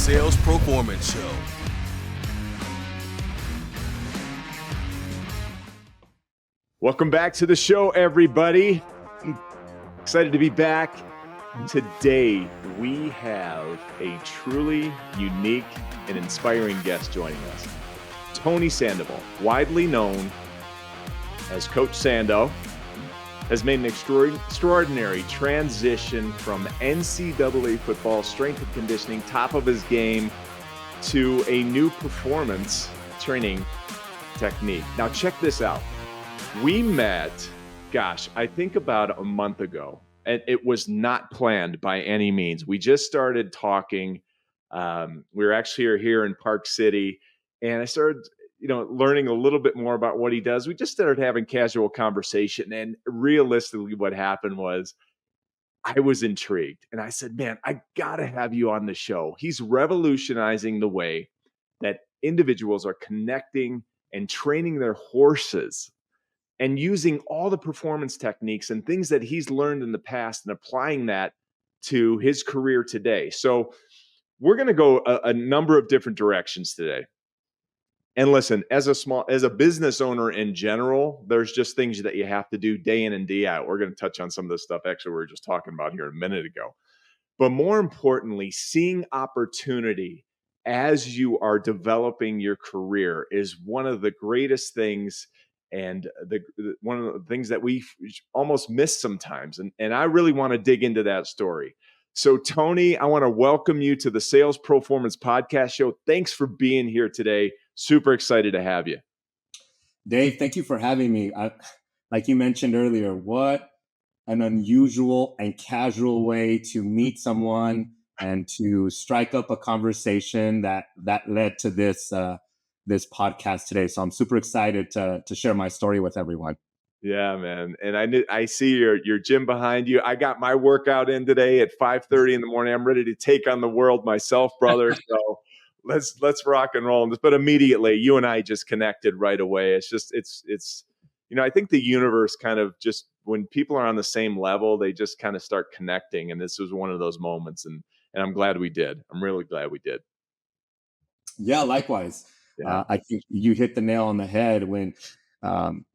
Sales Proformance Show. Welcome back to the show, everybody. Excited to be back. Today, we have a truly unique and inspiring guest joining us. Tony Sandoval, widely known as Coach Sando, has made an extraordinary transition from NCAA football, strength and conditioning, top of his game, to a new performance training technique. Now, check this out. We met, I think about a month ago, and it was not planned by any means. We just started talking. We were actually here in Park City, and I started learning a little bit more about what he does. We just started having casual conversation, and realistically what happened was I was intrigued, and I said, man, I gotta have you on the show. He's revolutionizing the way that individuals are connecting and training their horses and using all the performance techniques and things that he's learned in the past and applying that to his career today. So we're going to go a number of different directions today. And listen, as a business owner in general, there's just things that you have to do day in and day out. We're going to touch on some of the stuff actually we were just talking about here a minute ago. But more importantly, seeing opportunity as you are developing your career is one of the greatest things, and one of the things that we almost miss sometimes. And I really want to dig into that story. So Tony, I want to welcome you to the Sales Proformance Podcast show. Thanks for being here today. Super excited to have you. Dave, thank you for having me. Like you mentioned earlier, what an unusual and casual way to meet someone and to strike up a conversation that led to this podcast today. So I'm super excited to share my story with everyone. Yeah, man. And I see your gym behind you. I got my workout in today at 5:30 in the morning. I'm ready to take on the world myself, brother. So let's rock and roll. But immediately, you and I just connected right away. It's I think the universe kind of just, when people are on the same level, they just kind of start connecting. And this was one of those moments. And I'm glad we did. I'm really glad we did. Yeah, likewise. Yeah. I think you hit the nail on the head when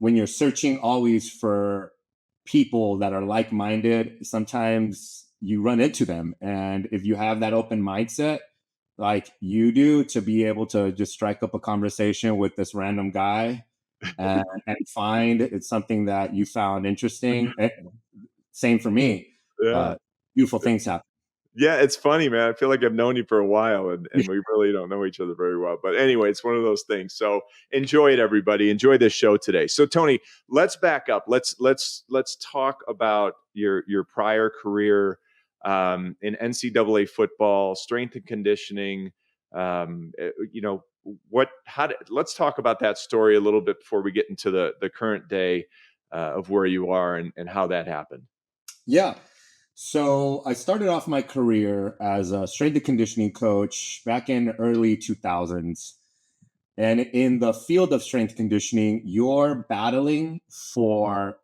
you're searching always for people that are like-minded. Sometimes you run into them, and if you have that open mindset like you do, to be able to just strike up a conversation with this random guy and find it's something that you found interesting. Same for me. Yeah. Beautiful things happen. Yeah, it's funny, man. I feel like I've known you for a while, and we really don't know each other very well. But anyway, it's one of those things. So enjoy it, everybody. Enjoy this show today. So Tony, let's back up. Let's talk about your prior career in NCAA football, strength and conditioning. Let's talk about that story a little bit before we get into the current day of where you are and how that happened. Yeah. So I started off my career as a strength and conditioning coach back in early 2000s. And in the field of strength conditioning, you're battling for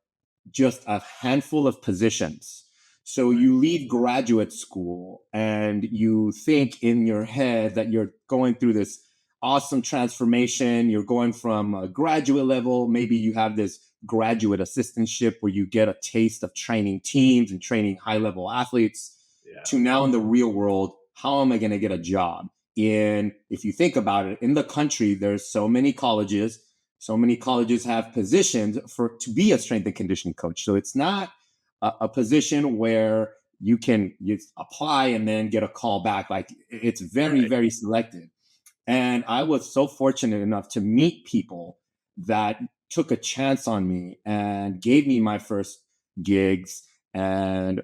just a handful of positions. So you leave graduate school and you think in your head that you're going through this awesome transformation. You're going from a graduate level. Maybe you have this graduate assistantship where you get a taste of training teams and training high-level athletes, to now in the real world, how am I going to get a job? If you think about it, in the country, there's so many colleges have positions to be a strength and conditioning coach. So it's not a position where you apply and then get a call back. Like, it's very, very selective. And I was so fortunate enough to meet people that took a chance on me and gave me my first gigs, and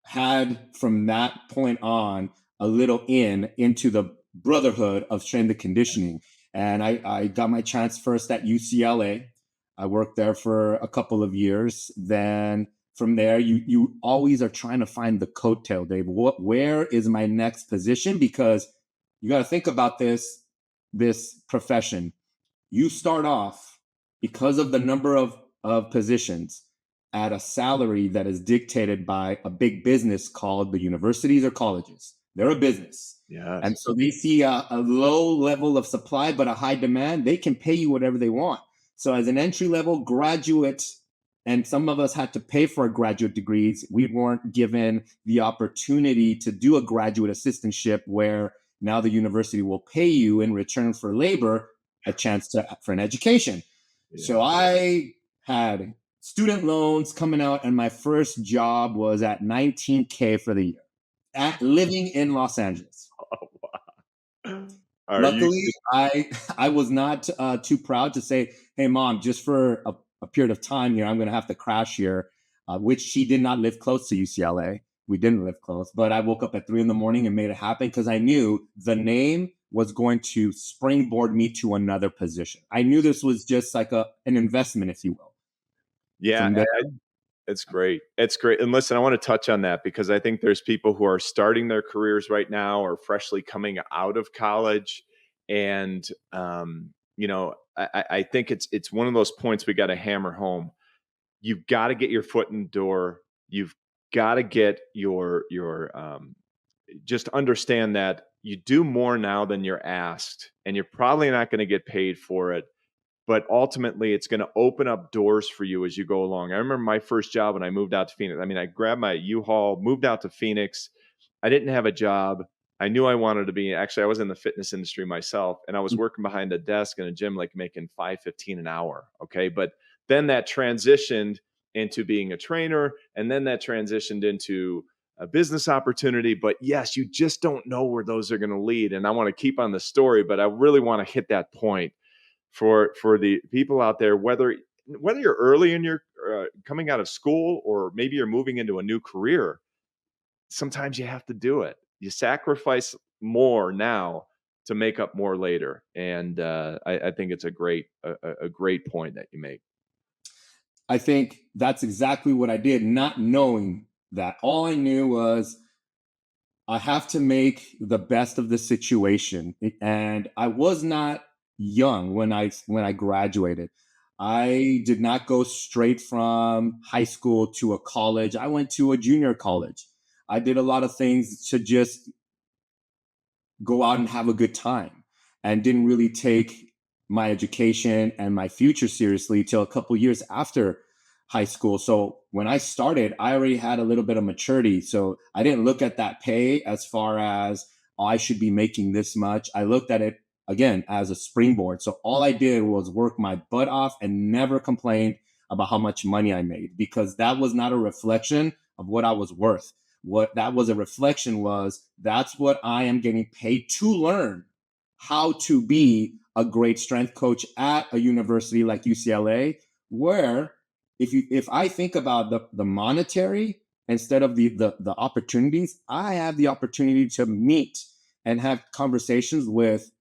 had from that point on a little into the brotherhood of strength and conditioning. And I got my chance first at UCLA. I worked there for a couple of years. Then from there, you always are trying to find the coattail, Dave. Where is my next position? Because you got to think about this profession. You start off, because of the number of positions, at a salary that is dictated by a big business called the universities or colleges. They're a business. Yes. And so they see a low level of supply, but a high demand. They can pay you whatever they want. So as an entry level graduate, and some of us had to pay for our graduate degrees, we weren't given the opportunity to do a graduate assistantship where now the university will pay you in return for labor a chance for an education. Yeah. So I had student loans coming out, and my first job was at $19K for the year, living in Los Angeles. Luckily, I was not too proud to say, "Hey, mom, just for a period of time here, I'm going to have to crash here," which she did not live close to UCLA. We didn't live close, but I woke up at 3 a.m. and made it happen because I knew the name was going to springboard me to another position. I knew this was just like an investment, if you will. Yeah, it's great. It's great. And listen, I want to touch on that because I think there's people who are starting their careers right now or freshly coming out of college. And, I think it's one of those points we got to hammer home. You've got to get your foot in the door. You've got to get just understand that you do more now than you're asked, and you're probably not going to get paid for it. But ultimately, it's going to open up doors for you as you go along. I remember my first job when I moved out to Phoenix. I mean, I grabbed my U-Haul, moved out to Phoenix. I didn't have a job. I knew I wanted to be. Actually, I was in the fitness industry myself, and I was working behind a desk in a gym, like making $5.15 an hour. Okay, but then that transitioned into being a trainer, and then that transitioned into a business opportunity. But yes, you just don't know where those are going to lead. And I want to keep on the story, but I really want to hit that point for the people out there, whether you're early in your coming out of school or maybe you're moving into a new career. Sometimes you have to do it. You sacrifice more now to make up more later, and I think it's a great point that you make. I think that's exactly what I did, not knowing that. All I knew was I have to make the best of the situation, and I was not young when I graduated. I did not go straight from high school to a college. I went to a junior college. I did a lot of things to just go out and have a good time, and didn't really take my education and my future seriously till a couple years after high school. So when I started, I already had a little bit of maturity. So I didn't look at that pay as far as, oh, I should be making this much. I looked at it again as a springboard. So all I did was work my butt off and never complained about how much money I made, because that was not a reflection of what I was worth. What that was a reflection was, that's what I am getting paid to learn how to be a great strength coach at a university like UCLA, where if I think about the monetary instead of the opportunities, I have the opportunity to meet and have conversations with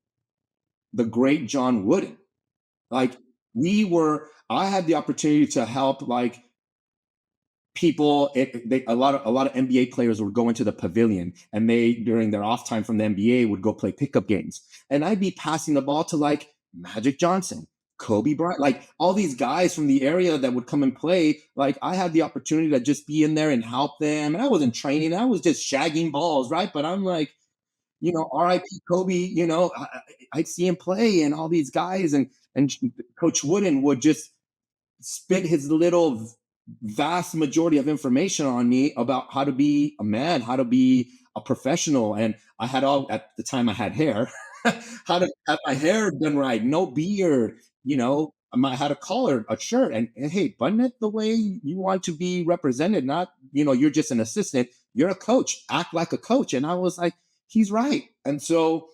the great John Wooden. Like I had the opportunity to help like people. A lot of NBA players would go into the pavilion, and they, during their off time from the NBA, would go play pickup games, and I'd be passing the ball to like Magic Johnson, Kobe Bryant, like all these guys from the area that would come and play. Like I had the opportunity to just be in there and help them. And I wasn't training, I was just shagging balls, right? But I'm like, RIP Kobe, I'd see him play, and all these guys, and Coach Wooden would just spit his little vast majority of information on me about how to be a man, how to be a professional. And I had at the time I had hair, how to have my hair done right, no beard, I had a collar, a shirt, and hey, button it the way you want to be represented. Not, you're just an assistant, you're a coach, act like a coach. And I was like, he's right. And so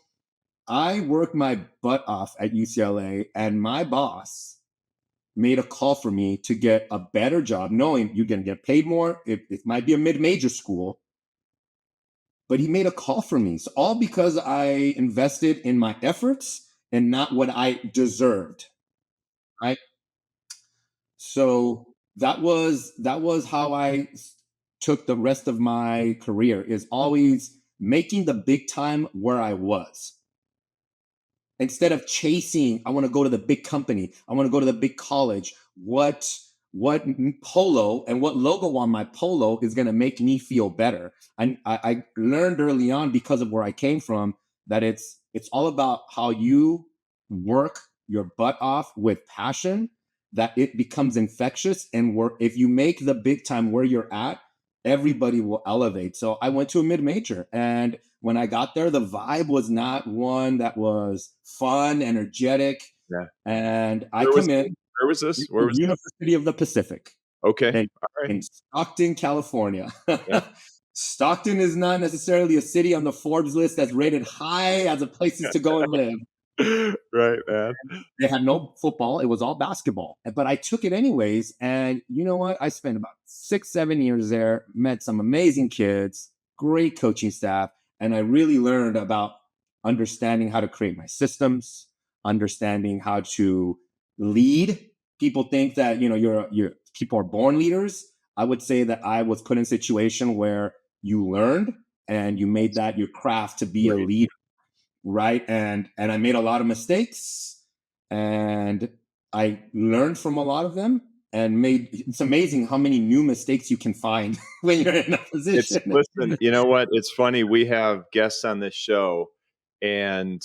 I worked my butt off at UCLA, and my boss made a call for me to get a better job, knowing you're going to get paid more. It might be a mid-major school, but he made a call for me. So all because I invested in my efforts and not what I deserved. Right. So that was how I took the rest of my career, is always making the big time where I was. Instead of chasing, I want to go to the big company, I want to go to the big college. What what polo and what logo on my polo is going to make me feel better. And I learned early on, because of where I came from, that it's all about how you work your butt off with passion, that it becomes infectious. And if you make the big time where you're at, everybody will elevate. So I went to a mid-major, and when I got there, the vibe was not one that was fun, energetic. Yeah. And I Where was come in where was this? Where was this? University of the Pacific Okay. in, All right. in Stockton, California. Yeah. Stockton is not necessarily a city on the Forbes list that's rated high as a places to go and live. Right, man. They had no football. It was all basketball. But I took it anyways. And you know what? I spent about 6-7 years there, met some amazing kids, great coaching staff. And I really learned about understanding how to create my systems, understanding how to lead. People think that, you're people are born leaders. I would say that I was put in a situation where you learned and you made that your craft to be a Right. leader. Right. And I made a lot of mistakes, and I learned from a lot of them, and it's amazing how many new mistakes you can find when you're in a position. Listen, you know what? It's funny. We have guests on this show, and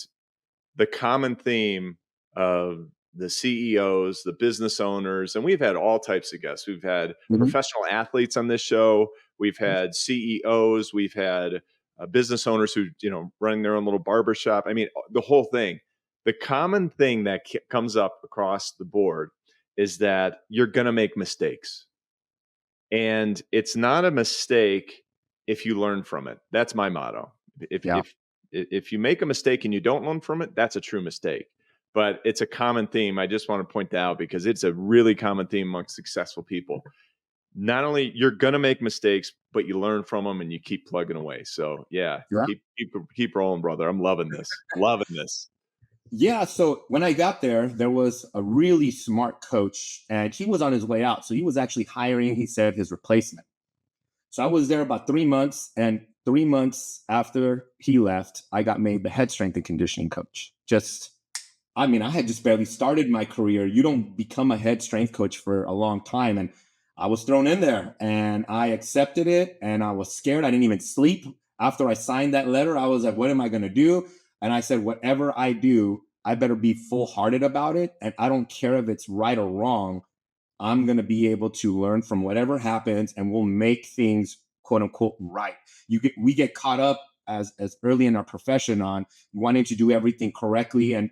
the common theme of the CEOs, the business owners, and we've had all types of guests. We've had professional athletes on this show. We've had CEOs. We've had business owners who, running their own little barbershop. I mean, the whole thing. The common thing that comes up across the board is that you're going to make mistakes. And it's not a mistake if you learn from it. That's my motto. If you make a mistake and you don't learn from it, that's a true mistake. But it's a common theme. I just want to point that out because it's a really common theme amongst successful people. Not only you're going to make mistakes, but you learn from them and you keep plugging away. So yeah. Keep rolling, brother. I'm loving this. Loving this. Yeah. So when I got there, there was a really smart coach, and he was on his way out. So he was actually hiring, he said, his replacement. So I was there about 3 months, and 3 months after he left, I got made the head strength and conditioning coach. I had just barely started my career. You don't become a head strength coach for a long time. And I was thrown in there, and I accepted it, and I was scared. I didn't even sleep. After I signed that letter, I was like, what am I going to do? And I said, whatever I do, I better be full-hearted about it. And I don't care if it's right or wrong. I'm going to be able to learn from whatever happens, and we'll make things, quote unquote, right. We get caught up as early in our profession on wanting to do everything correctly and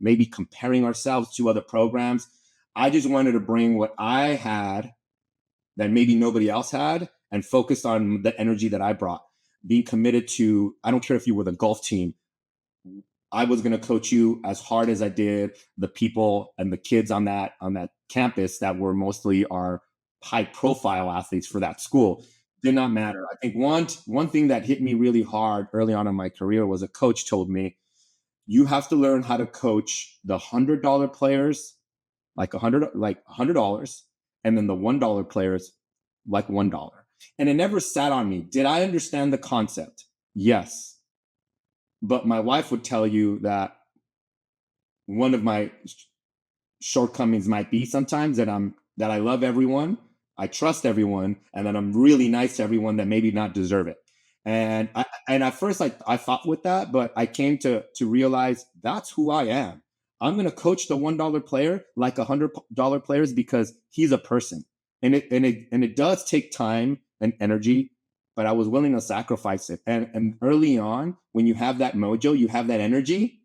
maybe comparing ourselves to other programs. I just wanted to bring what I had that maybe nobody else had and focus on the energy that I brought. Being committed to, I don't care if you were the golf team, I was going to coach you as hard as I did the people and the kids on that campus that were mostly our high profile athletes for that school. Did not matter. I think one thing that hit me really hard early on in my career was a coach told me, you have to learn how to coach the $100 players like $100, and then the $1 players like $1. And it never sat on me. Did I understand the concept? Yes. But my wife would tell you that one of my shortcomings might be sometimes that I love everyone, I trust everyone, and that I'm really nice to everyone that maybe not deserve it. And at first I fought with that, but I came to realize that's who I am. I'm going to coach the $1 player like $100 players because he's a person, and it does take time and energy, but I was willing to sacrifice it. And early on, when you have that mojo, you have that energy,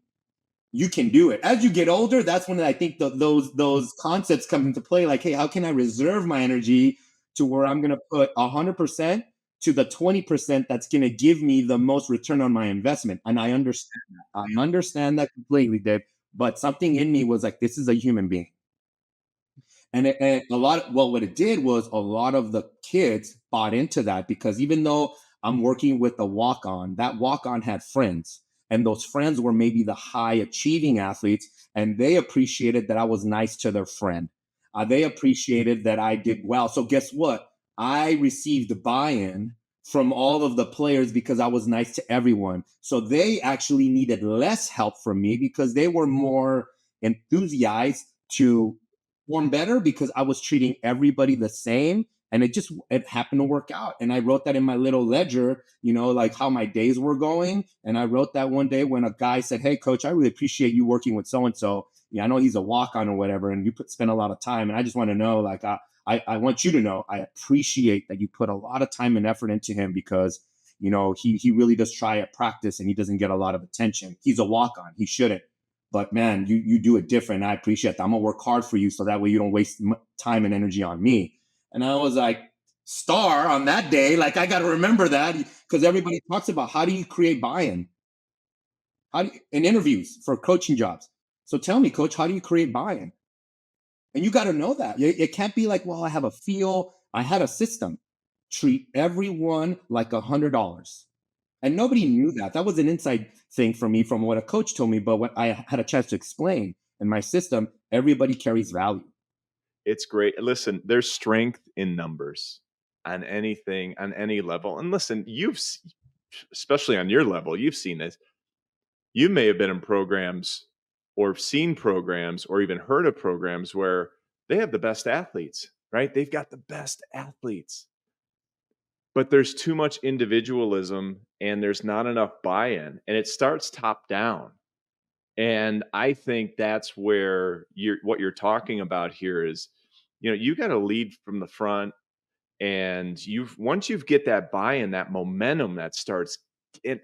you can do it. As you get older, that's when I think those concepts come into play. Like, hey, how can I reserve my energy to where I'm going to put 100% to the 20% that's going to give me the most return on my investment? And I understand that. I understand that completely, Dave. But something in me was like, this is a human being. And what it did was a lot of the kids bought into that, because even though I'm working with a walk-on, that walk-on had friends, and those friends were maybe the high achieving athletes, and they appreciated that I was nice to their friend. They appreciated that I did well. So guess what? I received buy-in from all of the players because I was nice to everyone. So they actually needed less help from me because they were more enthusiastic to perform better because I was treating everybody the same. And it happened to work out. And I wrote that in my little ledger, like how my days were going. And I wrote that one day when a guy said, "Hey, coach, I really appreciate you working with so-and-so. Yeah, I know he's a walk-on or whatever, and you spend a lot of time. And I just want to know, like, I want you to know, I appreciate that you put a lot of time and effort into him because, he really does try at practice and he doesn't get a lot of attention. He's a walk-on. He shouldn't. But man, you do it different. I appreciate that. I'm gonna work hard for you so that way you don't waste time and energy on me." And I was like, star on that day. Like, I got to remember that because everybody talks about how do you create buy-in in interviews for coaching jobs. So tell me, coach, how do you create buy-in? And you got to know that. It can't be like, well, I have a feel. I had a system. Treat everyone like $100. And nobody knew that. That was an inside thing for me from what a coach told me. But what I had a chance to explain in my system, everybody carries value. It's great. Listen, there's strength in numbers on anything, on any level. And listen, especially on your level, you've seen this. You may have been in programs or seen programs or even heard of programs where they have the best athletes, right? They've got the best athletes, but there's too much individualism and there's not enough buy-in, and it starts top down. And I think that's where what you're talking about here is, you got to lead from the front, and once you get that buy-in, that momentum that starts,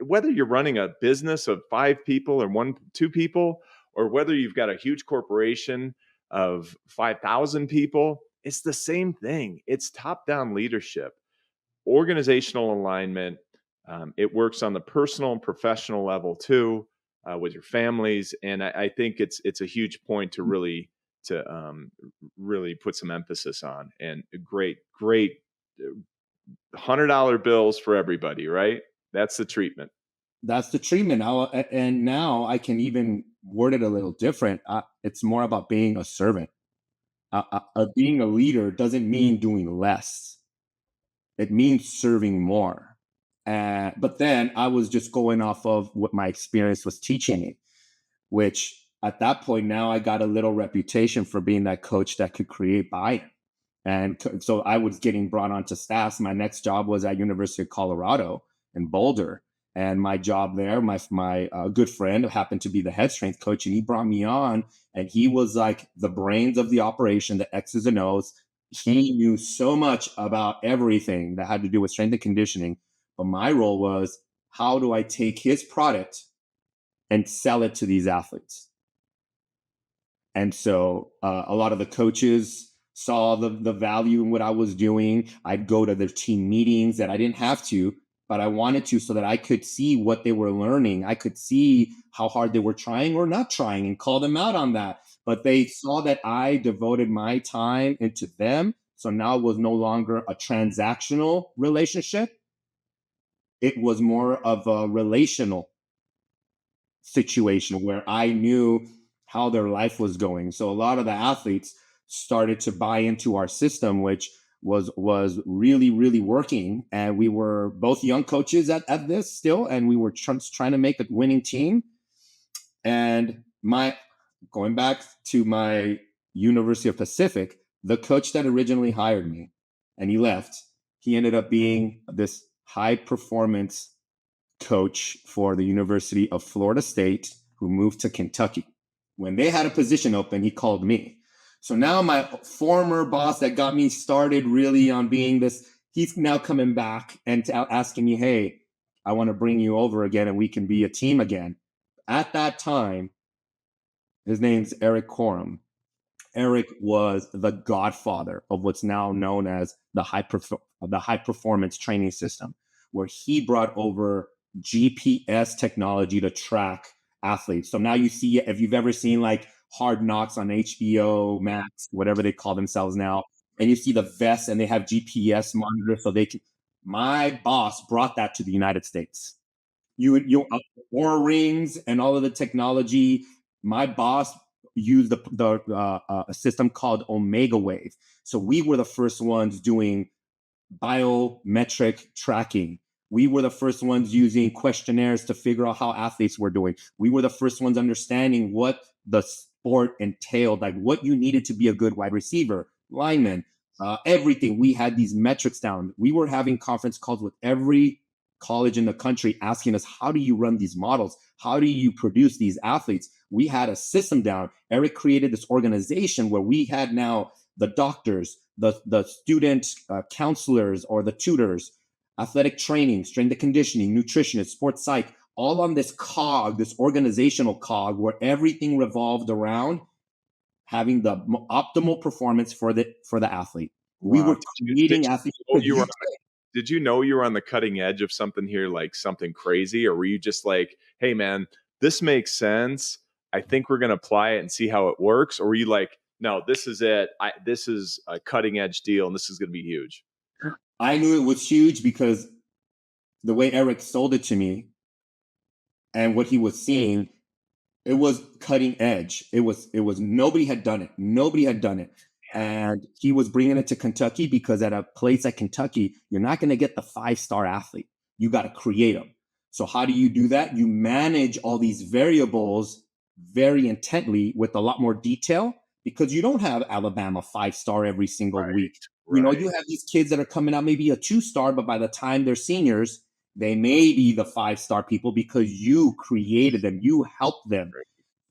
whether you're running a business of 5 people or 2 people, or whether you've got a huge corporation of 5,000 people, it's the same thing. It's top-down leadership, organizational alignment. It works on the personal and professional level too, with your families. And I think it's a huge point to really put some emphasis on. And great $100 bills for everybody, right? That's the treatment. That's the treatment. And now I can even word it a little different. It's more about being a servant. Being a leader doesn't mean doing less. It means serving more. But then I was just going off of what my experience was teaching me, which at that point now I got a little reputation for being that coach that could create buy-in. And so I was getting brought onto staffs. My next job was at University of Colorado in Boulder. And my job there, my good friend happened to be the head strength coach, and he brought me on, and he was like the brains of the operation, the X's and O's. He knew so much about everything that had to do with strength and conditioning. But my role was, how do I take his product and sell it to these athletes? And so a lot of the coaches saw the value in what I was doing. I'd go to their team meetings that I didn't have to, but I wanted to, so that I could see what they were learning. I could see how hard they were trying or not trying and call them out on that. But they saw that I devoted my time into them. So now it was no longer a transactional relationship. It was more of a relational situation where I knew how their life was going. So a lot of the athletes started to buy into our system, which was really, really working. And we were both young coaches at this still, and we were trying to make a winning team. And going back to my University of Pacific, the coach that originally hired me, and he left, he ended up being this high performance coach for the University of Florida State, who moved to Kentucky. When they had a position open, he called me. So now my former boss that got me started really on being this, he's now coming back and asking me, "Hey, I want to bring you over again and we can be a team again." At that time, his name's Eric Corum. Eric was the godfather of what's now known as the high performance training system, where he brought over GPS technology to track athletes. So now you see, if you've ever seen like Hard Knocks on HBO Max, whatever they call themselves now, and you see the vests and they have GPS monitors, so they can. My boss brought that to the United States. You Oura rings and all of the technology. My boss used a system called Omega Wave. So we were the first ones doing biometric tracking. We were the first ones using questionnaires to figure out how athletes were doing. We were the first ones understanding what the sport entailed, like what you needed to be a good wide receiver, lineman, everything. We had these metrics down. We were having conference calls with every college in the country asking us, how do you run these models? How do you produce these athletes? We had a system down. Eric created this organization where we had now the doctors, the student counselors or the tutors, athletic training, strength and conditioning, nutritionists, sports psych, all on this cog, this organizational cog where everything revolved around having the optimal performance for the athlete. Wow. We were creating athletes. Did you know you were on the cutting edge of something here, like something crazy? Or were you just like, hey, man, this makes sense. I think we're going to apply it and see how it works. Or were you like, no, this is it. This is a cutting edge deal and this is going to be huge? I knew it was huge because the way Eric sold it to me and what he was seeing, it was cutting edge. It was nobody had done it. Nobody had done it. And he was bringing it to Kentucky because at a place like Kentucky, you're not going to get the 5-star athlete. You got to create them. So how do you do that? You manage all these variables very intently with a lot more detail because you don't have Alabama 5-star every single week. You know, you have these kids that are coming out maybe a 2-star, but by the time they're seniors, they may be the 5-star people because you created them, you helped them.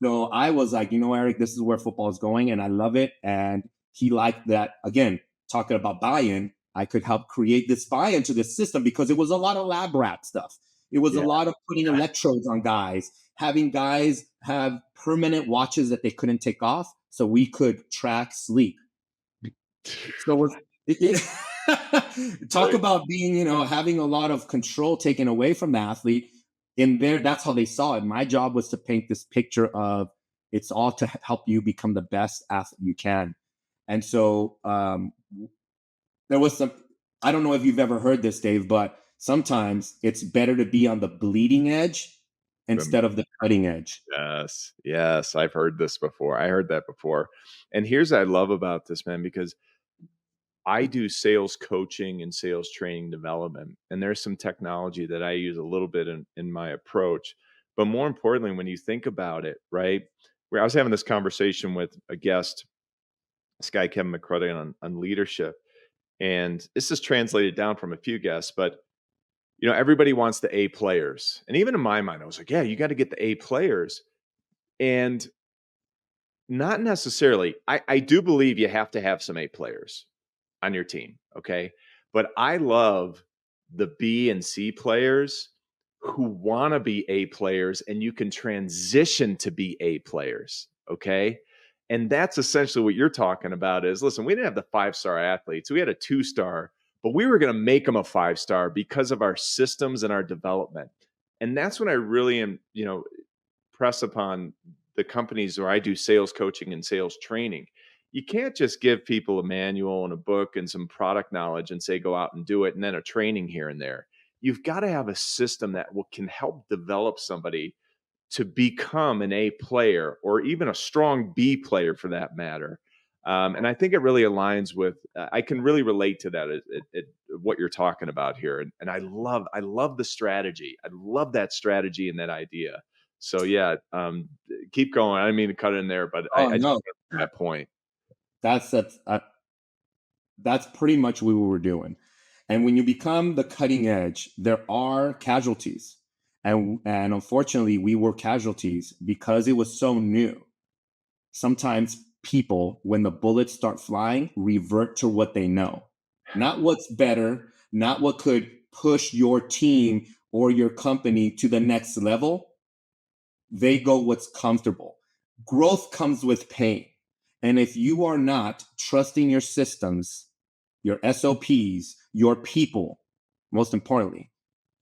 So I was like, you know, Eric, this is where football is going and I love it. And he liked that. Again, talking about buy-in, I could help create this buy-in to the system because it was a lot of lab rat stuff. It was a lot of putting electrodes on guys, having guys have permanent watches that they couldn't take off so we could track sleep. So talk about being, you know, having a lot of control taken away from the athlete. In there, that's how they saw it. My job was to paint this picture of it's all to help you become the best athlete you can. And so there was some, I don't know if you've ever heard this, Dave, but sometimes it's better to be on the bleeding edge instead of the cutting edge. Yes. I've heard this before. I heard that before. And here's what I love about this, man, because I do sales coaching and sales training development, and there's some technology that I use a little bit in my approach. But more importantly, when you think about it, right, where I was having this conversation with a guest, this guy, Kevin McCrudden, on leadership. And this is translated down from a few guests, but you know, everybody wants the A players. And even in my mind, I was like, yeah, you got to get the A players. And not necessarily. I do believe you have to have some A players on your team. Okay. But I love the B and C players who want to be A players and you can transition to be A players. Okay. And that's essentially what you're talking about is, listen, we didn't have the 5-star athletes. We had a 2-star, but we were going to make them a 5-star because of our systems and our development. And that's when I really am, you know, press upon the companies where I do sales coaching and sales training. You can't just give people a manual and a book and some product knowledge and say, go out and do it. And then a training here and there. You've got to have a system that can help develop somebody to become an A player or even a strong B player for that matter. And I think it really aligns with, I can really relate to that, what you're talking about here. And I love the strategy. I love that strategy and that idea. So yeah, keep going. I didn't mean to cut in there, but I just want to make that point. That's pretty much what we were doing. And when you become the cutting edge, there are casualties. And unfortunately, we were casualties because it was so new. Sometimes people, when the bullets start flying, revert to what they know. Not what's better, not what could push your team or your company to the next level. They go what's comfortable. Growth comes with pain. And if you are not trusting your systems, your SOPs, your people, most importantly,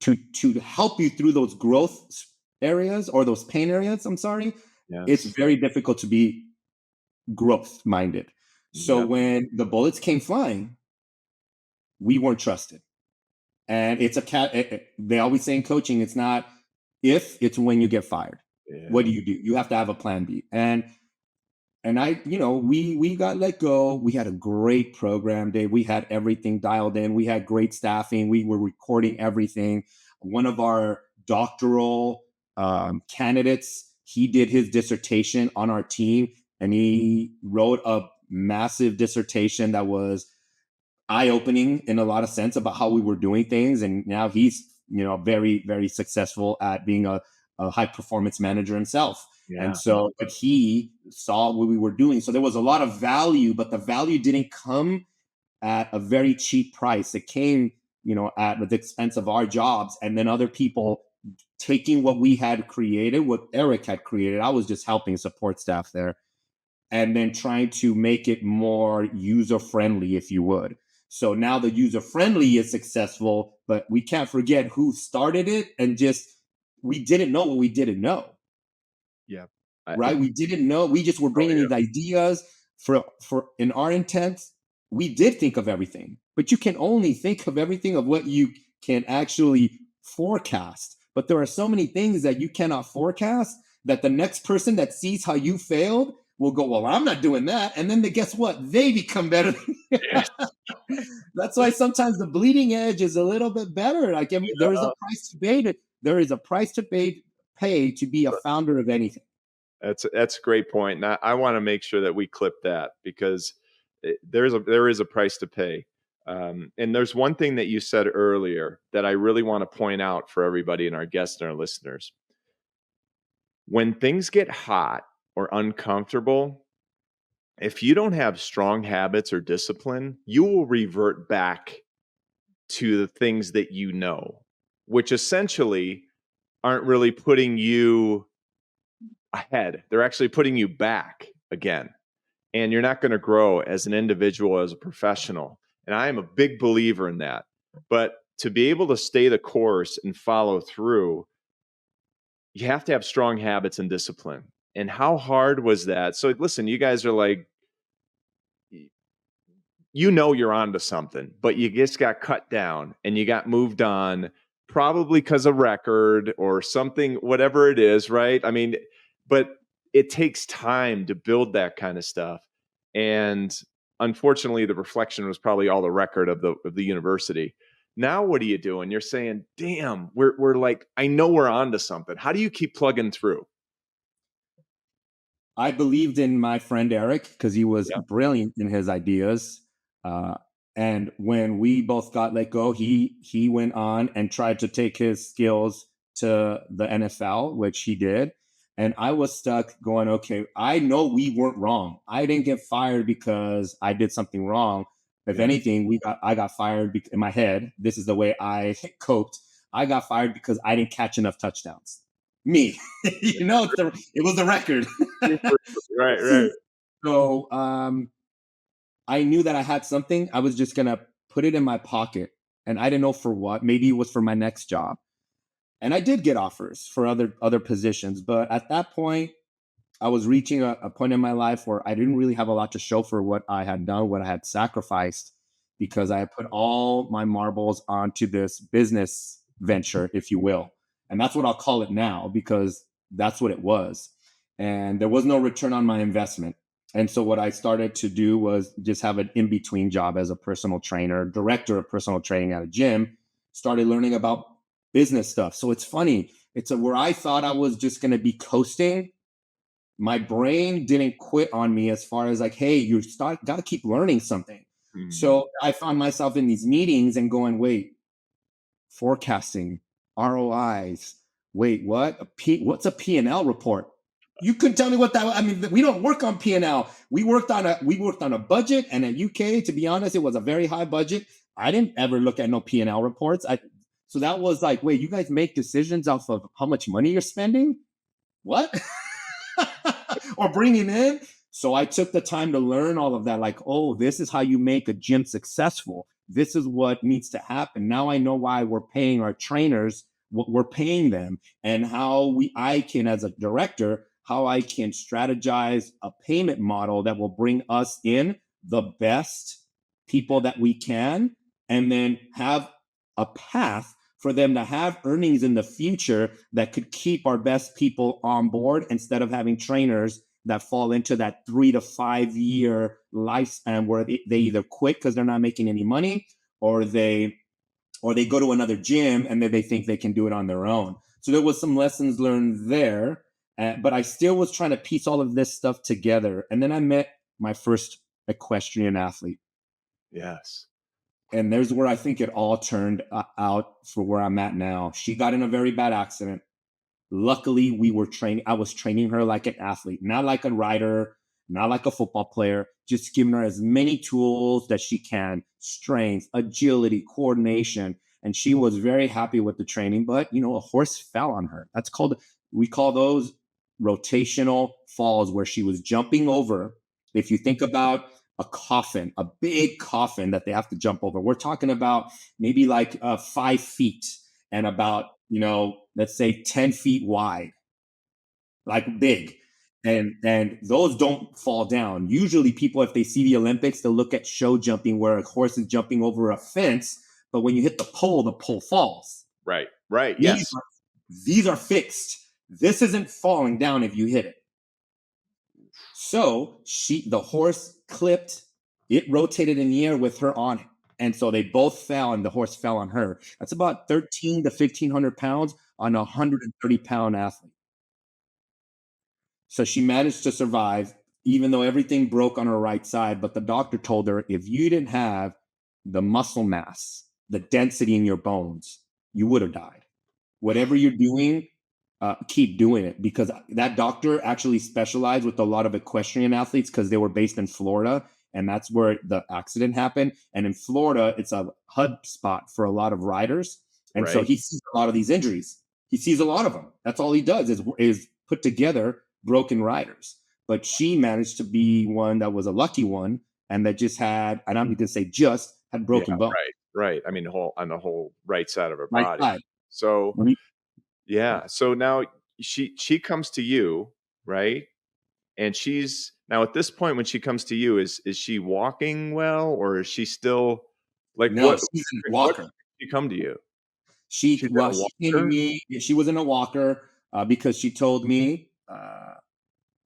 to help you through those growth areas or those pain areas, it's very difficult to be growth minded. So when the bullets came flying, we weren't trusted. And it's they always say in coaching, it's not if, it's when you get fired. Yeah. What do? You have to have a plan B. And we got let go. We had a great program, Dave. We had everything dialed in. We had great staffing. We were recording everything. One of our doctoral candidates, he did his dissertation on our team. and he wrote a massive dissertation that was eye-opening in a lot of sense about how we were doing things. And now he's, very, very successful at being a high performance manager himself. Yeah. And so, but he saw what we were doing. So there was a lot of value, but the value didn't come at a very cheap price. It came, at the expense of our jobs, and then other people taking what we had created, what Eric had created. I was just helping support staff there, and then trying to make it more user friendly, if you would. So now the user friendly is successful, but we can't forget who started it, and just we didn't know what we didn't know. Yeah. Right. We didn't know. We just were bringing these ideas for in our intent. We did think of everything, but you can only think of everything of what you can actually forecast. But there are so many things that you cannot forecast that the next person that sees how you failed will go, well, I'm not doing that. And then guess what? They become better. That's why sometimes the bleeding edge is a little bit better. Like there is a price to pay. There is a price to pay to be a founder of anything. That's a great point. And I want to make sure that we clip that, because there is a price to pay. And there's one thing that you said earlier that I really want to point out for everybody and our guests and our listeners. When things get hot or uncomfortable, if you don't have strong habits or discipline, you will revert back to the things that you know, which essentially aren't really putting you ahead. They're actually putting you back again. And you're not going to grow as an individual, as a professional. And I am a big believer in that. But to be able to stay the course and follow through, you have to have strong habits and discipline. And how hard was that? So listen, you guys are like, you're onto something, but you just got cut down and you got moved on, probably because of record or something, whatever it is, right? I mean, but it takes time to build that kind of stuff. And unfortunately, the reflection was probably all the record of the university. Now, what are you doing? You're saying, damn, we're like, I know we're onto something. How do you keep plugging through? I believed in my friend Eric because he was brilliant in his ideas. And when we both got let go, he went on and tried to take his skills to the NFL, which he did. And I was stuck going, okay, I know we weren't wrong. I didn't get fired because I did something wrong. If anything, I got fired in my head. This is the way I coped. I got fired because I didn't catch enough touchdowns. Me, it was the record. Right. So I knew that I had something. I was just gonna put it in my pocket, and I didn't know for what. Maybe it was for my next job. And I did get offers for other positions, but at that point, I was reaching a point in my life where I didn't really have a lot to show for what I had done, what I had sacrificed, because I had put all my marbles onto this business venture, if you will. And that's what I'll call it now, because that's what it was. And there was no return on my investment. And so what I started to do was just have an in-between job as a personal trainer, director of personal training at a gym, started learning about business stuff. So it's funny. Where I thought I was just going to be coasting, my brain didn't quit on me as far as like, hey, got to keep learning something. Mm-hmm. So I found myself in these meetings and going, wait, forecasting, ROIs. Wait, what? What's a P&L report? You couldn't tell me what that. I mean, we don't work on P&L. We worked on a budget, and at UK, to be honest, it was a very high budget. I didn't ever look at no P&L reports. So that was like, wait, you guys make decisions off of how much money you're spending? What? Or bringing in? So I took the time to learn all of that. Like, oh, this is how you make a gym successful. This is what needs to happen. Now I know why we're paying our trainers what we're paying them, and how I can, as a director, how I can strategize a payment model that will bring us in the best people that we can, and then have a path for them to have earnings in the future that could keep our best people on board, instead of having trainers that fall into that 3 to 5 year lifespan where they either quit because they're not making any money, or they go to another gym and then they think they can do it on their own. So there was some lessons learned there. But I still was trying to piece all of this stuff together. And then I met my first equestrian athlete. Yes. And there's where I think it all turned out for where I'm at now. She got in a very bad accident. Luckily, I was training her like an athlete, not like a rider, not like a football player, just giving her as many tools that she can, strength, agility, coordination. And she was very happy with the training, but a horse fell on her. We call those rotational falls, where she was jumping over. If you think about a coffin, a big coffin that they have to jump over, we're talking about maybe like 5 feet and about, let's say 10 feet wide, like big. And those don't fall down. Usually people, if they see the Olympics, they'll look at show jumping where a horse is jumping over a fence, but when you hit the pole falls. Right. Right. These Yes. these are fixed. This isn't falling down if you hit it. So the horse clipped, it rotated in the air with her on it. And so they both fell, and the horse fell on her. That's about 13 to 1,500 pounds on a 130-pound athlete. So she managed to survive, even though everything broke on her right side. But the doctor told her, if you didn't have the muscle mass, the density in your bones, you would have died. Whatever you're doing, keep doing it, because that doctor actually specialized with a lot of equestrian athletes because they were based in Florida, and that's where the accident happened. And in Florida, it's a hub spot for a lot of riders. And so Right. he sees a lot of these injuries. He sees a lot of them. That's all he does is put together broken riders. But she managed to be one that was a lucky one, and that just had, and I'm going to say had broken bones. Right. I mean, on the whole right side of her Right body. side. So yeah. So now she comes to you, right? And she's now at this point when she comes to you, is she walking well, or is she still like No, what? she's in a What walker. did she come to you? She She's in a came to walker? me. She was in a walker because she told me,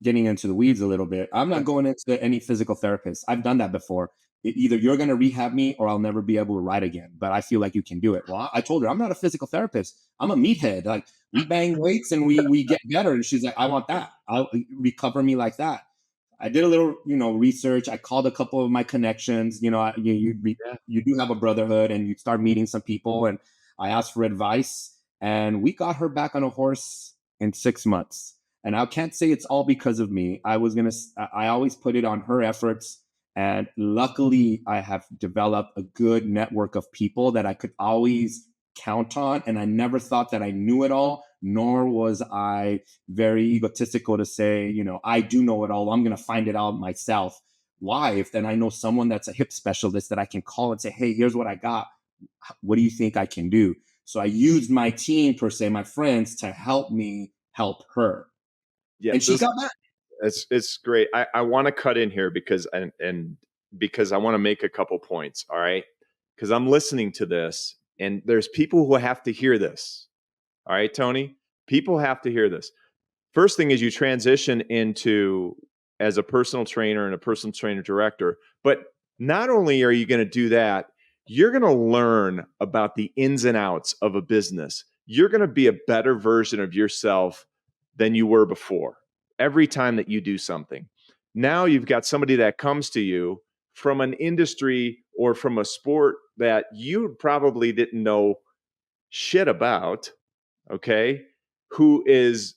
getting into the weeds a little bit, I'm not going into any physical therapist. I've done that before. Either you're going to rehab me or I'll never be able to ride again. But I feel like you can do it. Well, I told her I'm not a physical therapist. I'm a meathead. Like, we bang weights and we get better. And she's like, I want that. I'll recover me like that. I did a little, research. I called a couple of my connections. You do have a brotherhood, and you start meeting some people. And I asked for advice, and we got her back on a horse in 6 months. And I can't say it's all because of me. I always put it on her efforts. And luckily, I have developed a good network of people that I could always count on. And I never thought that I knew it all, nor was I very egotistical to say, I do know it all. I'm going to find it out myself. Why? If then I know someone that's a hip specialist that I can call and say, hey, here's what I got. What do you think I can do? So I used my team, per se, my friends, to help me help her. Yeah, and she got back. It's great. I want to cut in here because because I want to make a couple points. All right, because I'm listening to this, and there's people who have to hear this. All right, Tony, people have to hear this. First thing is you transition into as a personal trainer and a personal trainer director, but not only are you going to do that, you're going to learn about the ins and outs of a business. You're going to be a better version of yourself than you were before every time that you do something. Now you've got somebody that comes to you from an industry or from a sport that you probably didn't know shit about, okay, who is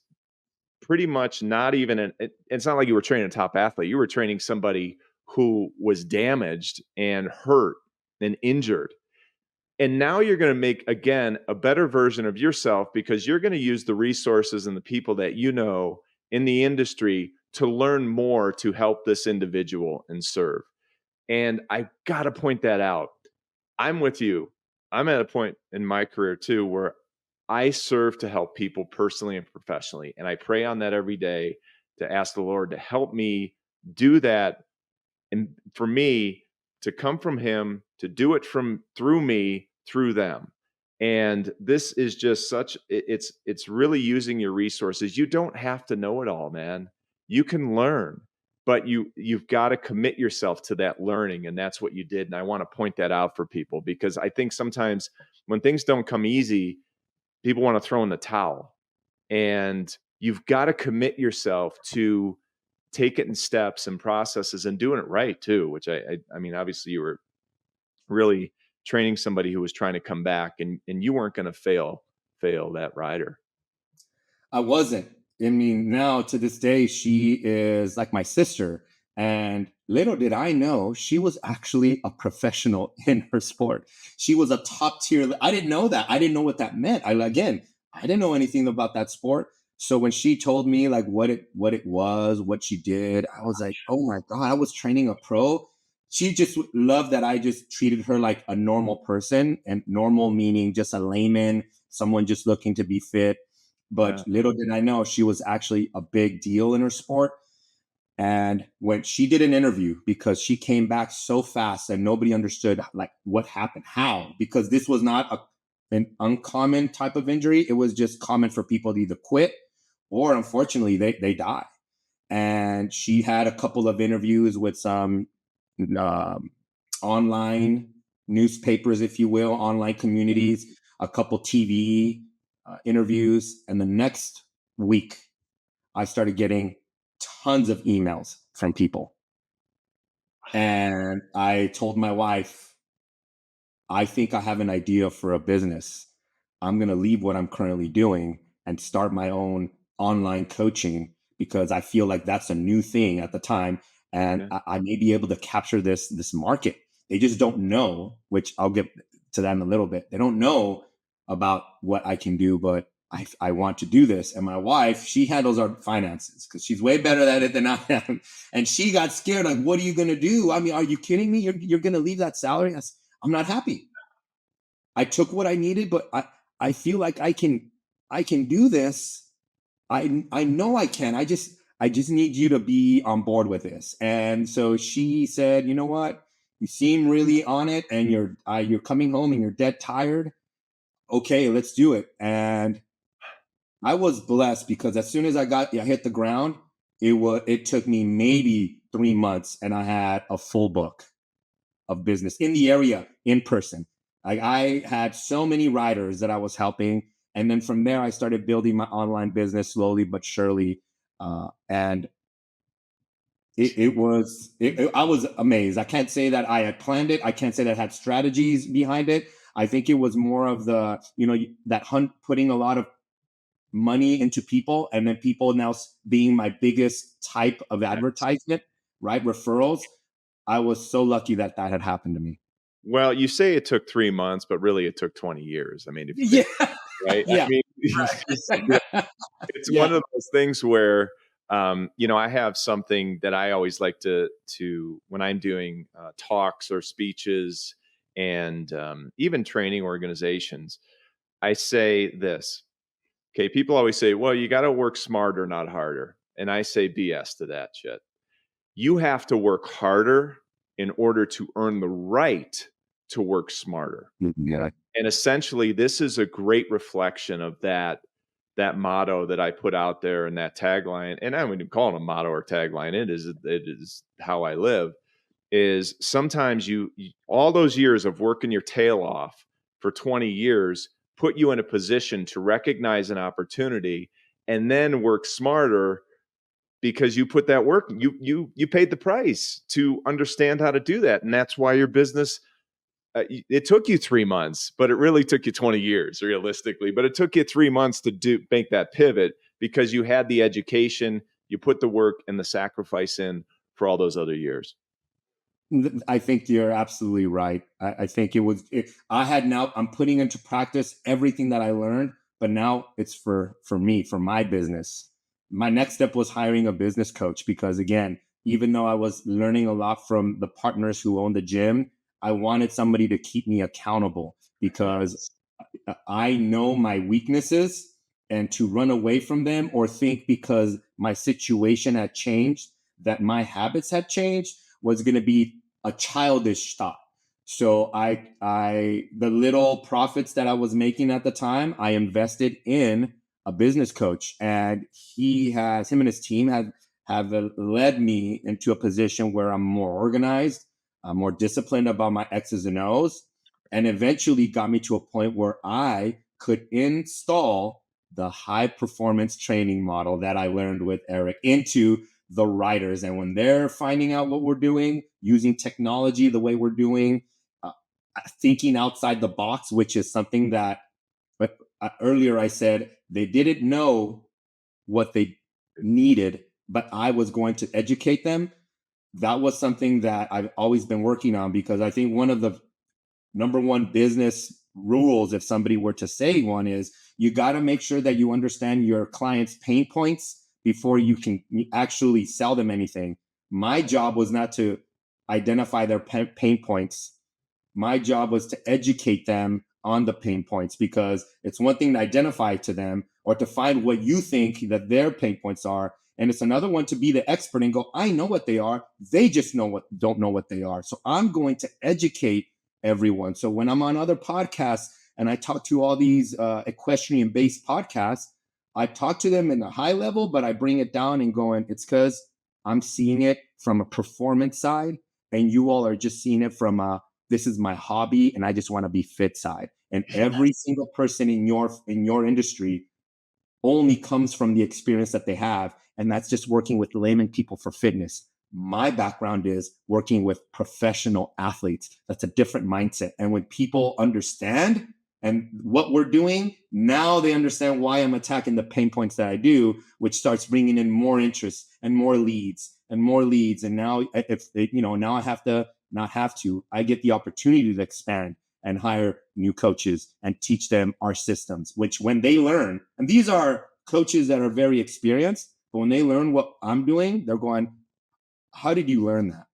pretty much not even it's not like you were training a top athlete. You were training somebody who was damaged and hurt and injured. And now you're going to make, again, a better version of yourself because you're going to use the resources and the people that you know in the industry to learn more to help this individual and serve. And I got to point that out. I'm with you. I'm at a point in my career too where I serve to help people personally and professionally. And I pray on that every day to ask the Lord to help me do that. And for me to come from him, to do it through me, through them. And this is just it's really using your resources. You don't have to know it all, man. You can learn, but you've got to commit yourself to that learning. And that's what you did. And I want to point that out for people because I think sometimes when things don't come easy, people want to throw in the towel. And you've got to commit yourself to take it in steps and processes and doing it right too, which I mean, obviously you were really training somebody who was trying to come back, and you weren't going to fail that rider. I wasn't. I mean, now to this day, she is like my sister. And little did I know, she was actually a professional in her sport. She was a top tier. I didn't know that. I didn't know what that meant. I didn't know anything about that sport. So when she told me like what it was, what she did, I was like, oh my God, I was training a pro. She just loved that I just treated her like a normal person, and normal meaning just a layman, someone just looking to be fit. But little did I know, she was actually a big deal in her sport. And when she did an interview, because she came back so fast and nobody understood like what happened, how, because this was not an uncommon type of injury. It was just common for people to either quit or unfortunately they die. And she had a couple of interviews with some online newspapers, if you will, online communities, a couple TV interviews. And the next week, I started getting tons of emails from people. And I told my wife, I think I have an idea for a business. I'm going to leave what I'm currently doing and start my own online coaching, because I feel like that's a new thing at the time. And I may be able to capture this market. They just don't know, which I'll get to that in a little bit. They don't know about what I can do, but I want to do this. And my wife, she handles our finances because she's way better at it than I am. And she got scared. Like, what are you going to do? I mean, are you kidding me? You're going to leave that salary? I'm not happy. I took what I needed, but I feel like I can do this. I know I can. I just need you to be on board with this. And so she said, you know what? You seem really on it, and you're coming home and you're dead tired. Okay, let's do it. And I was blessed because as soon as I hit the ground, it took me maybe 3 months, and I had a full book of business in the area in person. Like, I had so many riders that I was helping. And then from there, I started building my online business slowly but surely. And I was amazed. I can't say that I had planned it. I can't say that I had strategies behind it. I think it was more of the, that hunt, putting a lot of money into people, and then people now being my biggest type of advertisement, right? Referrals. I was so lucky that had happened to me. Well, you say it took 3 months, but really it took 20 years. I mean, if you think, right? Yeah. I mean, it's one of those things where, I have something that I always like to when I'm doing talks or speeches and even training organizations, I say this. Okay, people always say, well, you got to work smarter, not harder. And I say BS to that shit. You have to work harder in order to earn the right to work smarter. Yeah. And essentially, this is a great reflection of that motto that I put out there, and that tagline. And I wouldn't call it a motto or tagline. It is how I live. Is sometimes you all those years of working your tail off for 20 years put you in a position to recognize an opportunity and then work smarter, because you put that work, you paid the price to understand how to do that. And that's why your business, it took you 3 months, but it really took you 20 years realistically. But it took you 3 months to make that pivot, because you had the education, you put the work and the sacrifice in for all those other years. I think you're absolutely right. I think I'm putting into practice everything that I learned, but now it's for me, for my business. My next step was hiring a business coach, because again, even though I was learning a lot from the partners who own the gym, I wanted somebody to keep me accountable, because I know my weaknesses, and to run away from them or think because my situation had changed that my habits had changed was going to be a childish thought. So the little profits that I was making at the time, I invested in a business coach, and him and his team have led me into a position where I'm more organized, more disciplined about my X's and O's, and eventually got me to a point where I could install the high performance training model that I learned with Eric into the riders. And when they're finding out what we're doing, using technology the way we're doing, thinking outside the box, which is something that earlier I said they didn't know what they needed, but I was going to educate them. That was something that I've always been working on, because I think one of the number one business rules, if somebody were to say one, is you got to make sure that you understand your client's pain points before you can actually sell them anything. My job was not to identify their pain points. My job was to educate them on the pain points, because it's one thing to identify to them or to find what you think that their pain points are. And it's another one to be the expert and go, I know what they are. They just don't know what they are. So I'm going to educate everyone. So when I'm on other podcasts and I talk to all these equestrian based podcasts, I talk to them in a high level, but I bring it down and going, it's because I'm seeing it from a performance side, and you all are just seeing it from this is my hobby and I just want to be fit side. And every single person in your industry only comes from the experience that they have. And that's just working with layman people for fitness. My background is working with professional athletes. That's a different mindset. And when people understand and what we're doing, now they understand why I'm attacking the pain points that I do, which starts bringing in more interest and more leads and more leads. And now now I get the opportunity to expand and hire new coaches and teach them our systems, which when they learn, and these are coaches that are very experienced, but when they learn what I'm doing, they're going, how did you learn that?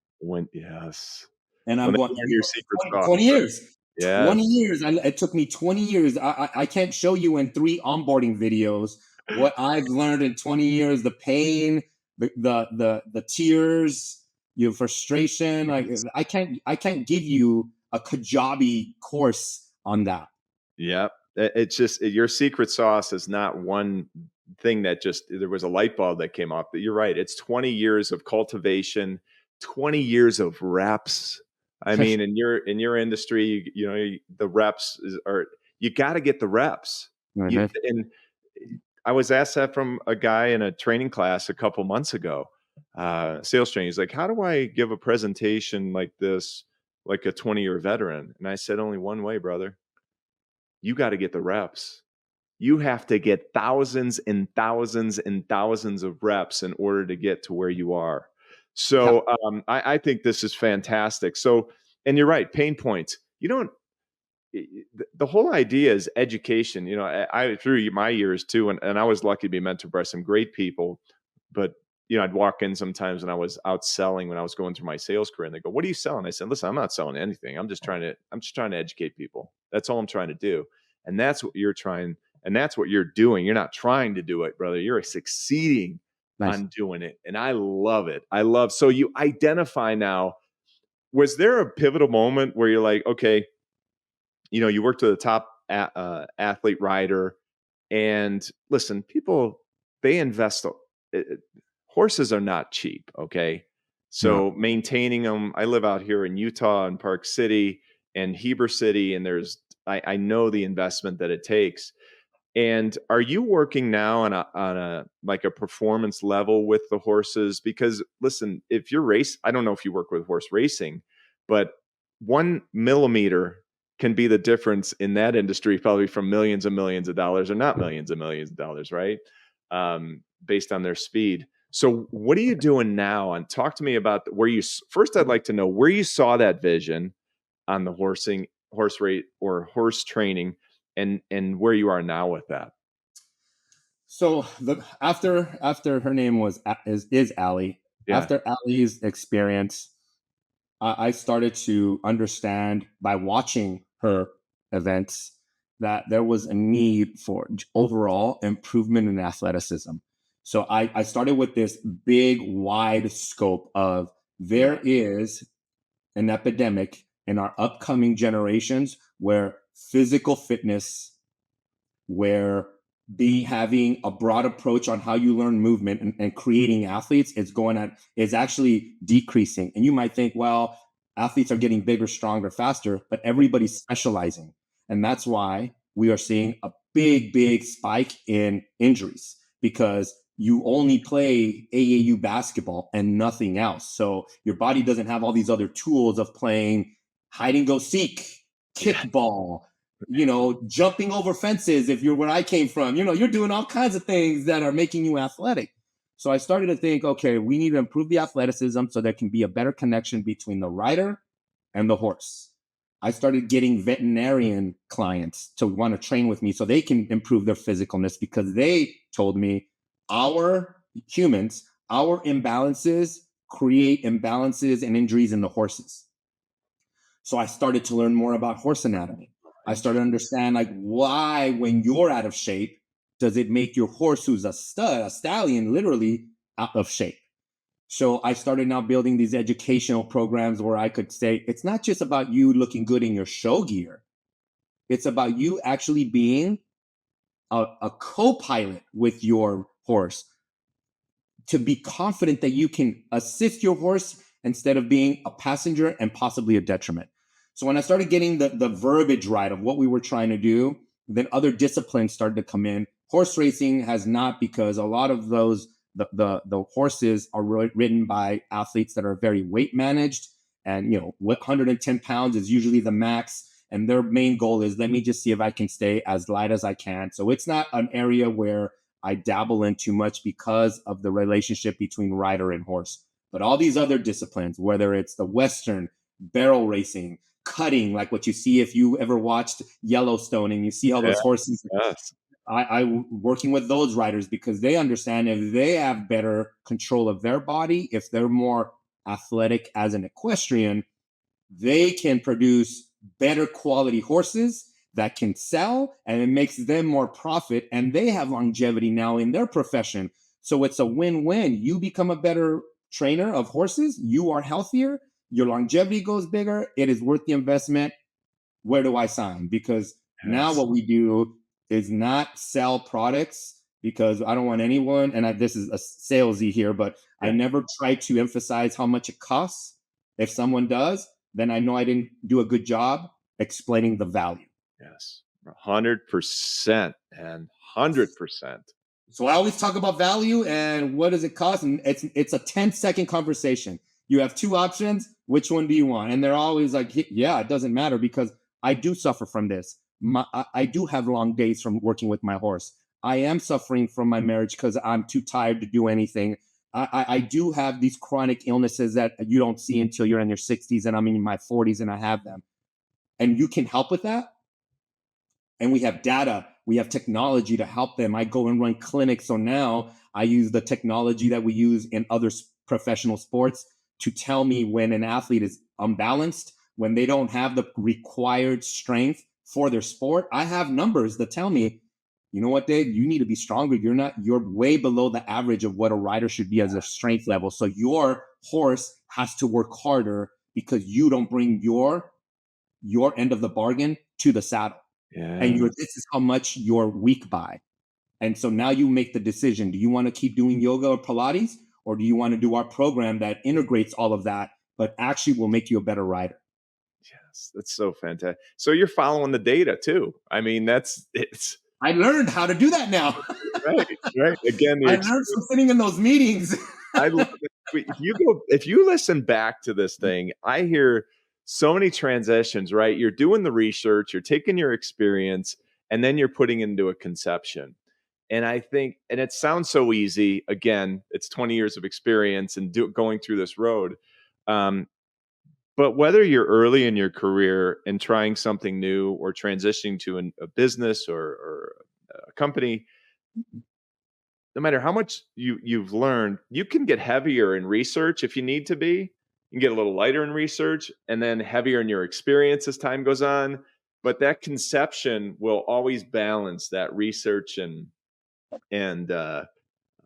Yes. And I'm When they going, learn your secret sauce. 20 years. Yes. 20 years. It took me 20 years. I can't show you in 3 onboarding videos what I've learned in 20 years, the pain, the tears, your frustration. Like I can't give you a Kajabi course on that. Yep. It's just your secret sauce is not one thing that just there was a light bulb that came off. But you're right. It's 20 years of cultivation, 20 years of reps. I mean, in your industry, the reps are you got to get the reps. Mm-hmm. And I was asked that from a guy in a training class a couple months ago, sales training. He's like, how do I give a presentation like this, like a 20-year veteran? And I said, only one way, brother. You got to get the reps. You have to get thousands and thousands and thousands of reps in order to get to where you are. So I think this is fantastic. So, and you're right, pain points. The whole idea is education. I through my years too, and I was lucky to be mentored by some great people, but I'd walk in sometimes when I was out selling, when I was going through my sales career, and they go, "What are you selling?" I said, "Listen, I'm not selling anything. I'm just trying to educate people. That's all I'm trying to do." And that's what you're trying, and that's what you're doing. You're not trying to do it, brother. You're succeeding on doing it. And I love it. So you identify now, was there a pivotal moment where you're like, okay, you worked with a top athlete rider, and listen, people, they invest. Horses are not cheap. Okay. So maintaining them, I live out here in Utah in Park City and Heber City, and I know the investment that it takes. And are you working now on a like a performance level with the horses? Because listen, if you're I don't know if you work with horse racing, but 1 millimeter can be the difference in that industry, probably from millions and millions of dollars, or not millions and millions of dollars, right? Based on their speed. So what are you doing now? And talk to me about first, I'd like to know where you saw that vision on the horse rate or horse training, and where you are now with that. So after her name is Allie. Yeah. After Allie's experience, I started to understand by watching her events that there was a need for overall improvement in athleticism. So I started with this big, wide scope of there is an epidemic in our upcoming generations where physical fitness, where having a broad approach on how you learn movement and creating athletes is actually decreasing. And you might think, well, athletes are getting bigger, stronger, faster, but everybody's specializing. And that's why we are seeing big spike in injuries because you only play AAU basketball and nothing else. So your body doesn't have all these other tools of playing hide and go seek, kickball, jumping over fences. If you're where I came from, you're doing all kinds of things that are making you athletic. So I started to think, okay, we need to improve the athleticism so there can be a better connection between the rider and the horse. I started getting veterinarian clients to want to train with me so they can improve their physicalness because they told me our humans, our imbalances create imbalances and injuries in the horses. So I started to learn more about horse anatomy. I started to understand why when you're out of shape, does it make your horse who's a stud, a stallion, literally out of shape? So I started now building these educational programs where I could say, it's not just about you looking good in your show gear. It's about you actually being a co-pilot with your horse to be confident that you can assist your horse instead of being a passenger and possibly a detriment. So when I started getting the verbiage right of what we were trying to do, then other disciplines started to come in. Horse racing has not, because a lot of those the horses are ridden by athletes that are very weight managed, and 110 pounds is usually the max, and their main goal is, let me just see if I can stay as light as I can. So it's not an area where I dabble in too much because of the relationship between rider and horse. But all these other disciplines, whether it's the Western, barrel racing, cutting, like what you see if you ever watched Yellowstone and you see all those horses. Yes. I working with those riders because they understand if they have better control of their body, if they're more athletic as an equestrian, they can produce better quality horses that can sell, and it makes them more profit, and they have longevity now in their profession. So it's a win-win. You become a better trainer of horses, you are healthier, your longevity goes bigger, it is worth the investment. Where do I sign? Because now what we do is not sell products, because I don't want anyone, and this is a salesy here, but I never try to emphasize how much it costs. If someone does, then I know I didn't do a good job explaining the value. Yes, 100% and 100%. So I always talk about value and what does it cost, and it's a 10-second conversation. You have two options. Which one do you want? And they're always like, yeah, it doesn't matter because I do suffer from this. I do have long days from working with my horse. I am suffering from my marriage because I'm too tired to do anything. I do have these chronic illnesses that you don't see until you're in your 60s, and I'm in my 40s and I have them. And you can help with that. And we have data, we have technology to help them. I go and run clinics. So now I use the technology that we use in other professional sports to tell me when an athlete is unbalanced, when they don't have the required strength for their sport. I have numbers that tell me, you know what, Dave, you need to be stronger. You're way below the average of what a rider should be as a strength level. So your horse has to work harder because you don't bring your end of the bargain to the saddle. Yeah. And this is how much you're weak by. And so now you make the decision. Do you want to keep doing yoga or Pilates? Or do you want to do our program that integrates all of that, but actually will make you a better rider? Yes, that's so fantastic. So you're following the data too. I mean, it's. I learned how to do that now. Right. Again, I learned from sitting in those meetings. I love it. If you listen back to this thing, I hear so many transitions, right? You're doing the research, you're taking your experience, and then you're putting into a conception. And I think, and it sounds so easy. Again, it's 20 years of experience and going through this road. But whether you're early in your career and trying something new or transitioning to a business or a company, no matter how much you've learned, you can get heavier in research if you need to be. You can get a little lighter in research and then heavier in your experience as time goes on. But that conception will always balance that research and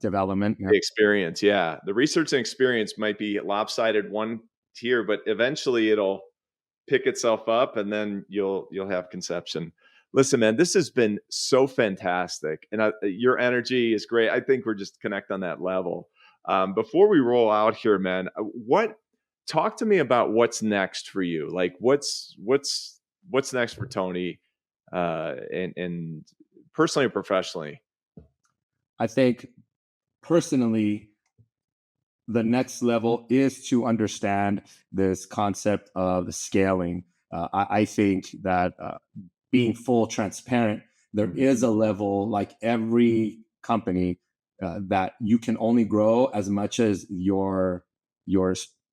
development. The experience. Yeah. The research and experience might be lopsided one tier, but eventually it'll pick itself up and then you'll have conception. Listen, man, this has been so fantastic, and your energy is great. I think we're just connect on that level. Before we roll out here, man, talk to me about what's next for you. Like what's next for Tony, and personally or professionally? I think personally, the next level is to understand this concept of scaling. I think that being full transparent, there is a level, like every company, that you can only grow as much as your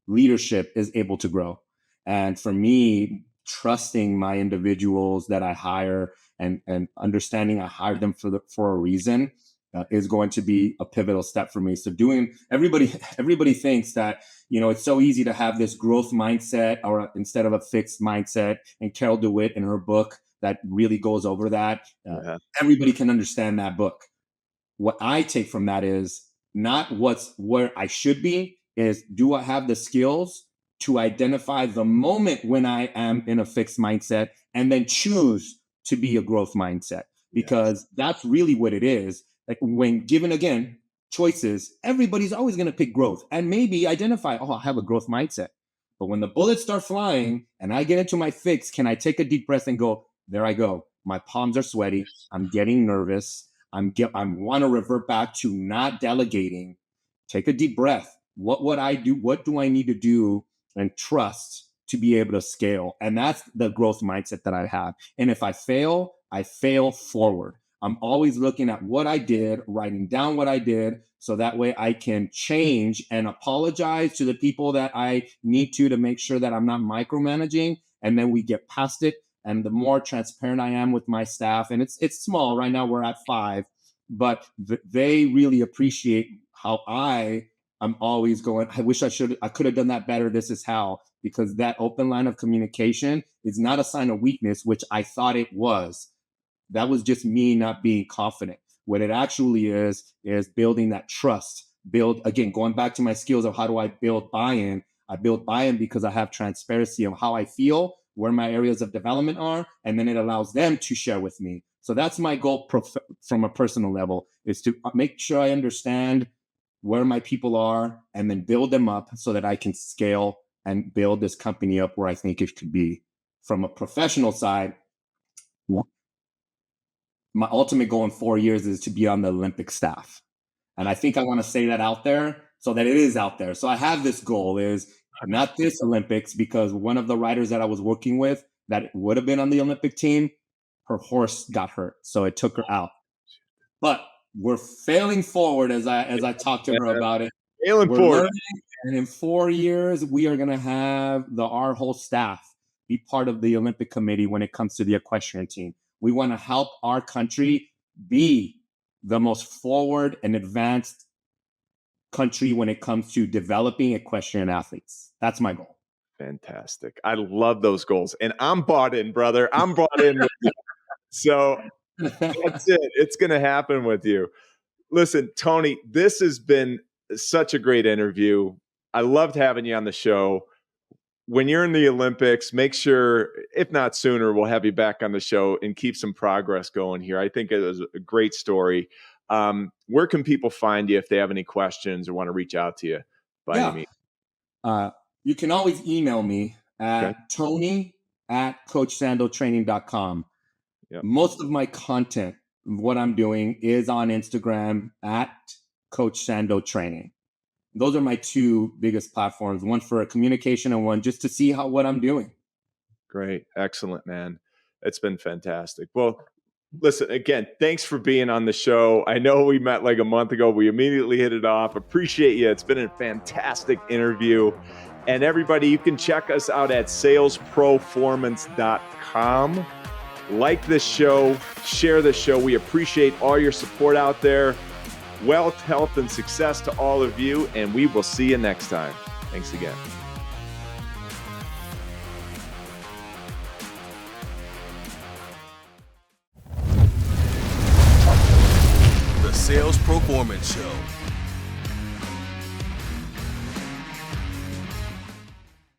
leadership is able to grow. And for me, trusting my individuals that I hire and understanding I hired them for a reason is going to be a pivotal step for me. So everybody thinks that, it's so easy to have this growth mindset or instead of a fixed mindset. And Carol DeWitt in her book that really goes over that. Everybody can understand that book. What I take from that is not where I should be, is do I have the skills to identify the moment when I am in a fixed mindset and then choose to be a growth mindset? Because that's really what it is. Like when given, again, choices, everybody's always going to pick growth and maybe identify, I have a growth mindset. But when the bullets start flying and I get into my fix, can I take a deep breath and go, there I go. My palms are sweaty. I'm getting nervous. I want to revert back to not delegating. Take a deep breath. What would I do? What do I need to do and trust to be able to scale? And that's the growth mindset that I have. And if I fail forward. I'm always looking at what I did, writing down what I did, so that way I can change and apologize to the people that I need to make sure that I'm not micromanaging. And then we get past it. And the more transparent I am with my staff, and it's small right now, we're at 5, but they really appreciate how I'm always going, I wish I could have done that better. This is how, because that open line of communication is not a sign of weakness, which I thought it was. That was just me not being confident. What it actually is building that trust. Again, going back to my skills of how do I build buy-in? I build buy-in because I have transparency of how I feel, where my areas of development are, and then it allows them to share with me. So that's my goal from a personal level, is to make sure I understand where my people are and then build them up so that I can scale and build this company up where I think it could be. From a professional side, my ultimate goal in 4 years is to be on the Olympic staff. And I think I want to say that out there so that it is out there. So I have this goal, is not this Olympics, because one of the riders that I was working with that would have been on the Olympic team, her horse got hurt. So it took her out. But we're failing forward as I talked to her about it. Failing forward. And in 4 years, we are going to have our whole staff be part of the Olympic committee when it comes to the equestrian team. We want to help our country be the most forward and advanced country when it comes to developing equestrian athletes. That's my goal. Fantastic. I love those goals. And I'm bought in, brother. I'm bought in with you. So that's it. It's going to happen with you. Listen, Tony, this has been such a great interview. I loved having you on the show. When you're in the Olympics, make sure, if not sooner, we'll have you back on the show and keep some progress going here. I think it was a great story. Where can people find you if they have any questions or want to reach out to you? You can always email me at tony@coachsandotraining.com. Yep. Most of my content, what I'm doing, is on Instagram at Coach Sando Training. Those are my 2 biggest platforms, one for communication and one just to see what I'm doing. Great. Excellent, man. It's been fantastic. Well, listen, again, thanks for being on the show. I know we met like a month ago. We immediately hit it off. Appreciate you. It's been a fantastic interview. And everybody, you can check us out at salesproformance.com. Like this show, share this show. We appreciate all your support out there. Wealth, health, and success to all of you, and we will see you next time. Thanks again. The Sales Proformance Show.